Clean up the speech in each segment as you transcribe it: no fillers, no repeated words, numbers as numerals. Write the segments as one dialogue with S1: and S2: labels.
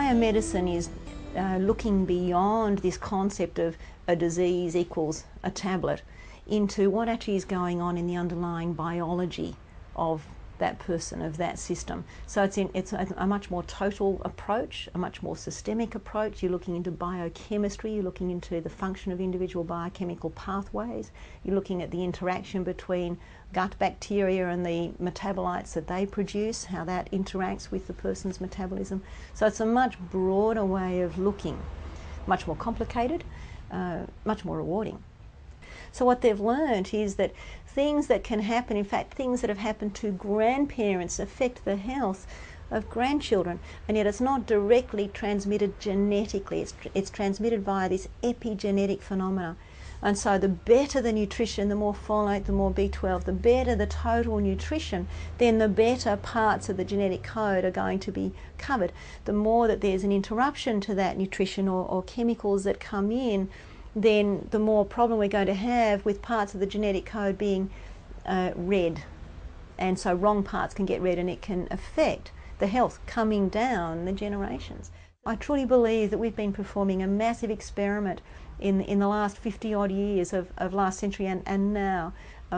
S1: biomedicine is looking beyond this concept of a disease equals a tablet into what actually is going on in the underlying biology of that person, of that system. So it's a much more total approach, a much more systemic approach. You're looking into biochemistry, you're looking into the function of individual biochemical pathways, you're looking at the interaction between gut bacteria and the metabolites that they produce, how that interacts with the person's metabolism. So it's a much broader way of looking, much more complicated, much more rewarding. So what they've learned is that things that can happen, in fact things that have happened to grandparents, affect the health of grandchildren, and yet it's not directly transmitted genetically, it's transmitted via this epigenetic phenomena. And so the better the nutrition, the more folate, the more B12, the better the total nutrition, then the better parts of the genetic code are going to be covered. The more that there's an interruption to that nutrition or chemicals that come in, then the more problem we're going to have with parts of the genetic code being read. And so wrong parts can get read and it can affect the health coming down the generations. I truly believe that we've been performing a massive experiment in the last 50 odd years of last century and now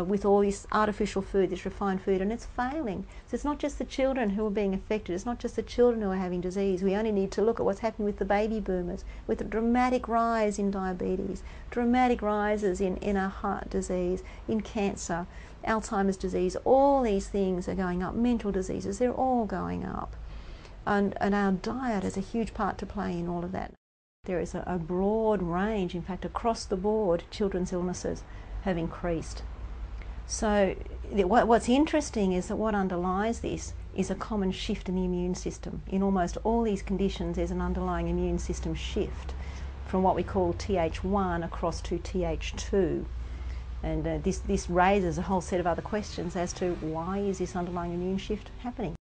S1: with all this artificial food, this refined food, and it's failing. So it's not just the children who are being affected, it's not just the children who are having disease. We only need to look at what's happening with the baby boomers, with a dramatic rise in diabetes, dramatic rises in our heart disease, in cancer, Alzheimer's disease. All these things are going up, mental diseases, they're all going up. And our diet has a huge part to play in all of that. There is a broad range, in fact across the board, children's illnesses have increased. So what's interesting is that what underlies this is a common shift in the immune system. In almost all these conditions there's an underlying immune system shift from what we call Th1 across to Th2. And this raises a whole set of other questions as to why is this underlying immune shift happening.